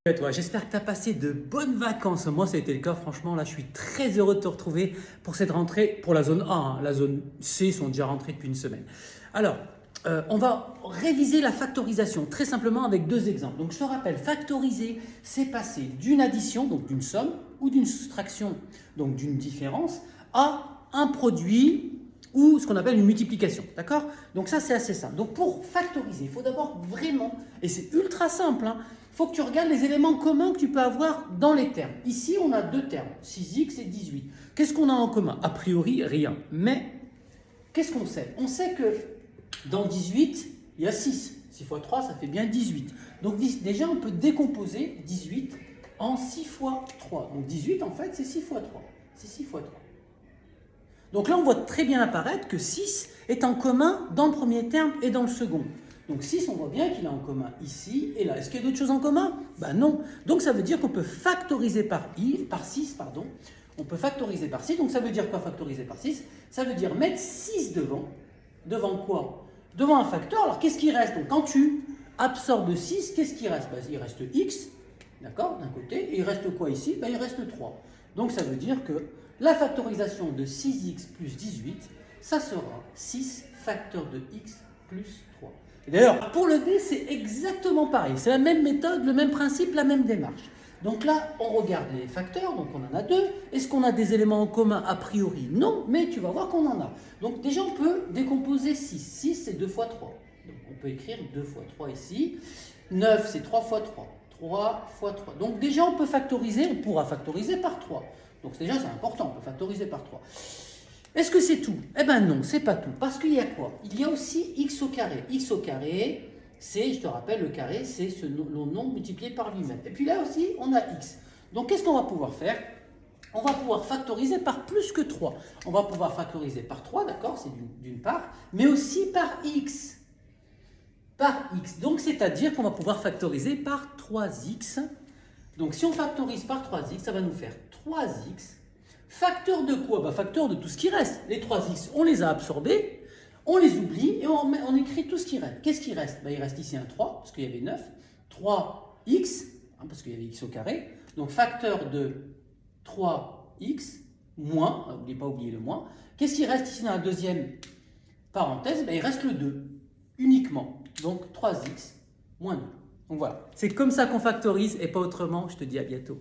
À toi, j'espère que tu as passé de bonnes vacances. Moi, ça a été le cas. Franchement, là, je suis très heureux de te retrouver pour cette rentrée pour la zone A. La zone C sont déjà rentrés depuis une semaine. Alors, on va réviser la factorisation très simplement avec deux exemples. Donc, je te rappelle, factoriser, c'est passer d'une addition, donc d'une somme, ou d'une soustraction, donc d'une différence, à un produit ou ce qu'on appelle une multiplication. D'accord? Donc ça, c'est assez simple. Donc pour factoriser, il faut d'abord vraiment, et c'est ultra simple, il faut que tu regardes les éléments communs que tu peux avoir dans les termes. Ici, on a deux termes, 6x et 18. Qu'est-ce qu'on a en commun? A priori, rien. Mais qu'est-ce qu'on sait? On sait que dans 18, il y a 6. 6 fois 3, ça fait bien 18. Donc déjà, on peut décomposer 18 en 6 fois 3. Donc 18, en fait, c'est 6 fois 3. C'est 6 fois 3. Donc là, on voit très bien apparaître que 6 est en commun dans le premier terme et dans le second. Donc 6, on voit bien qu'il est en commun ici et là. Est-ce qu'il y a d'autres choses en commun? Ben non. Donc ça veut dire qu'on peut factoriser par 6. On peut factoriser par 6. Donc ça veut dire quoi factoriser par 6? Ça veut dire mettre 6 devant. Devant quoi? Devant un facteur. Alors qu'est-ce qui reste? Donc quand tu absorbes 6, qu'est-ce qui reste? Il reste x, d'accord, d'un côté. Et il reste quoi ici? Il reste 3. Donc ça veut dire que la factorisation de 6x plus 18, ça sera 6 facteur de x plus 3. Et d'ailleurs, pour le D, c'est exactement pareil. C'est la même méthode, le même principe, la même démarche. Donc là, on regarde les facteurs, donc on en a deux. Est-ce qu'on a des éléments en commun? A priori, non, mais tu vas voir qu'on en a. Donc déjà, on peut décomposer 6. 6, c'est 2 fois 3. Donc on peut écrire 2 fois 3 ici. 9, c'est 3 fois 3. 3 fois 3. Donc déjà, on peut factoriser, on pourra factoriser par 3. Donc déjà, c'est important, on peut factoriser par 3. Est-ce que c'est tout? Eh bien non, c'est pas tout. Parce qu'il y a quoi? Il y a aussi x au carré. X au carré, c'est, je te rappelle, le carré, c'est le nombre multiplié par lui-même. Et puis là aussi, on a x. Donc qu'est-ce qu'on va pouvoir faire? On va pouvoir factoriser par plus que 3. On va pouvoir factoriser par 3, d'accord, c'est d'une part, mais aussi par x. Par x. Donc c'est-à-dire qu'on va pouvoir factoriser par 3x. Donc si on factorise par 3x, ça va nous faire 3x. Facteur de quoi? Facteur de tout ce qui reste. Les 3x, on les a absorbés, on les oublie et on écrit tout ce qui reste. Qu'est-ce qui reste? Il reste ici un 3, parce qu'il y avait 9. 3x, parce qu'il y avait x au carré. Donc facteur de 3x moins, n'oubliez pas oublier le moins. Qu'est-ce qui reste ici dans la deuxième parenthèse? Il reste le 2, uniquement. Donc 3x moins 2. Donc voilà, c'est comme ça qu'on factorise et pas autrement. Je te dis à bientôt.